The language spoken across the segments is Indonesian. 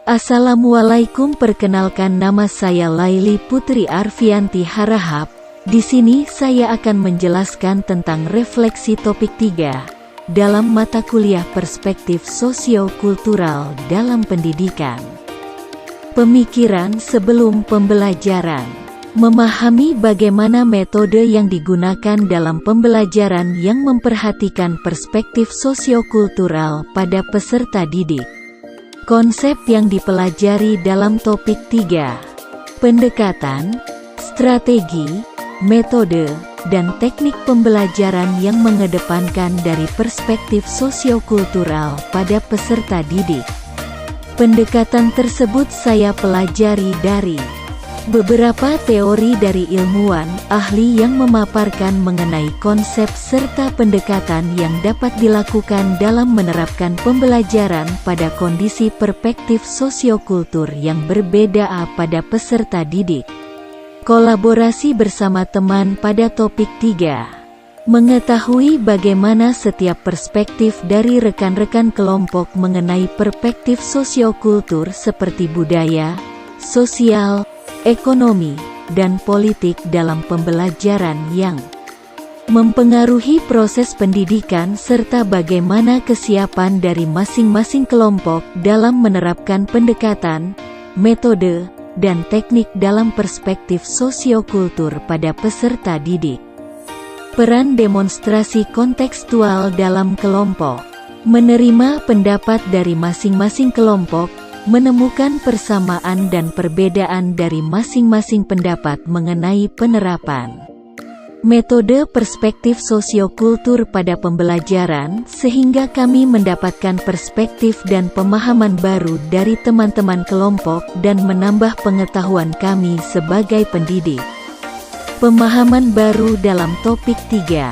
Assalamualaikum, perkenalkan nama saya Laili Putri Arfianti Harahap. Di sini saya akan menjelaskan tentang refleksi topik 3 dalam mata kuliah Perspektif Sosio-Kultural dalam Pendidikan. Pemikiran sebelum pembelajaran. Memahami bagaimana metode yang digunakan dalam pembelajaran yang memperhatikan perspektif sosiokultural pada peserta didik. Konsep yang dipelajari dalam topik 3. Pendekatan, strategi, metode, dan teknik pembelajaran yang mengedepankan dari perspektif sosiokultural pada peserta didik. Pendekatan tersebut saya pelajari dari beberapa teori dari ilmuwan, ahli yang memaparkan mengenai konsep serta pendekatan yang dapat dilakukan dalam menerapkan pembelajaran pada kondisi perspektif sosiokultur yang berbeda pada peserta didik. Kolaborasi bersama teman pada topik 3. Mengetahui bagaimana setiap perspektif dari rekan-rekan kelompok mengenai perspektif sosiokultur seperti budaya, sosial, ekonomi, dan politik dalam pembelajaran yang mempengaruhi proses pendidikan serta bagaimana kesiapan dari masing-masing kelompok dalam menerapkan pendekatan, metode, dan teknik dalam perspektif sosiokultur pada peserta didik. Peran demonstrasi kontekstual dalam kelompok. Menerima pendapat dari masing-masing kelompok, menemukan persamaan dan perbedaan dari masing-masing pendapat mengenai penerapan metode perspektif sosiokultur pada pembelajaran, sehingga kami mendapatkan perspektif dan pemahaman baru dari teman-teman kelompok dan menambah pengetahuan kami sebagai pendidik. Pemahaman baru dalam topik 3.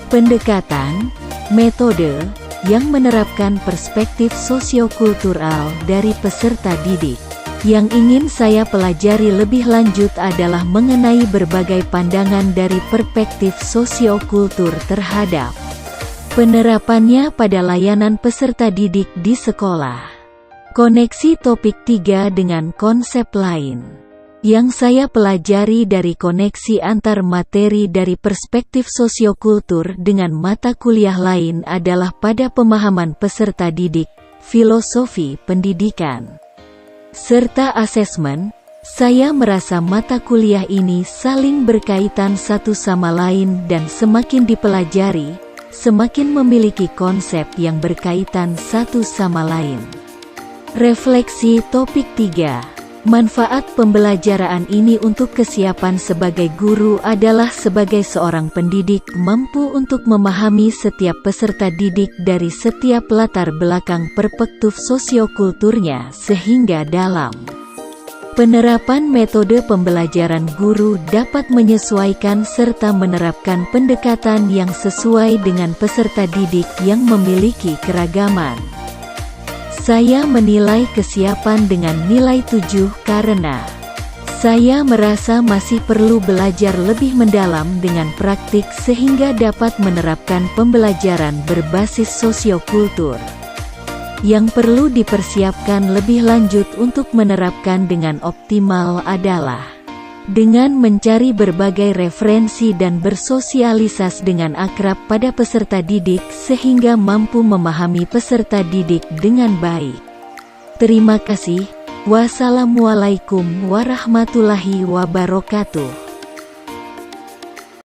Pendekatan, metode, yang menerapkan perspektif sosiokultural dari peserta didik. Yang ingin saya pelajari lebih lanjut adalah mengenai berbagai pandangan dari perspektif sosiokultur terhadap penerapannya pada layanan peserta didik di sekolah. Koneksi topik 3 dengan konsep lain. Yang saya pelajari dari koneksi antar materi dari perspektif sosiokultur dengan mata kuliah lain adalah pada pemahaman peserta didik, filosofi pendidikan, serta asesmen. Saya merasa mata kuliah ini saling berkaitan satu sama lain dan semakin dipelajari, semakin memiliki konsep yang berkaitan satu sama lain. Refleksi topik 3. Manfaat pembelajaran ini untuk kesiapan sebagai guru adalah sebagai seorang pendidik mampu untuk memahami setiap peserta didik dari setiap latar belakang perspektif sosiokulturnya, sehingga dalam penerapan metode pembelajaran guru dapat menyesuaikan serta menerapkan pendekatan yang sesuai dengan peserta didik yang memiliki keragaman. Saya menilai kesiapan dengan nilai 7 karena saya merasa masih perlu belajar lebih mendalam dengan praktik sehingga dapat menerapkan pembelajaran berbasis sosiokultur. Yang perlu dipersiapkan lebih lanjut untuk menerapkan dengan optimal adalah dengan mencari berbagai referensi dan bersosialisasi dengan akrab pada peserta didik sehingga mampu memahami peserta didik dengan baik. Terima kasih. Wassalamualaikum warahmatullahi wabarakatuh.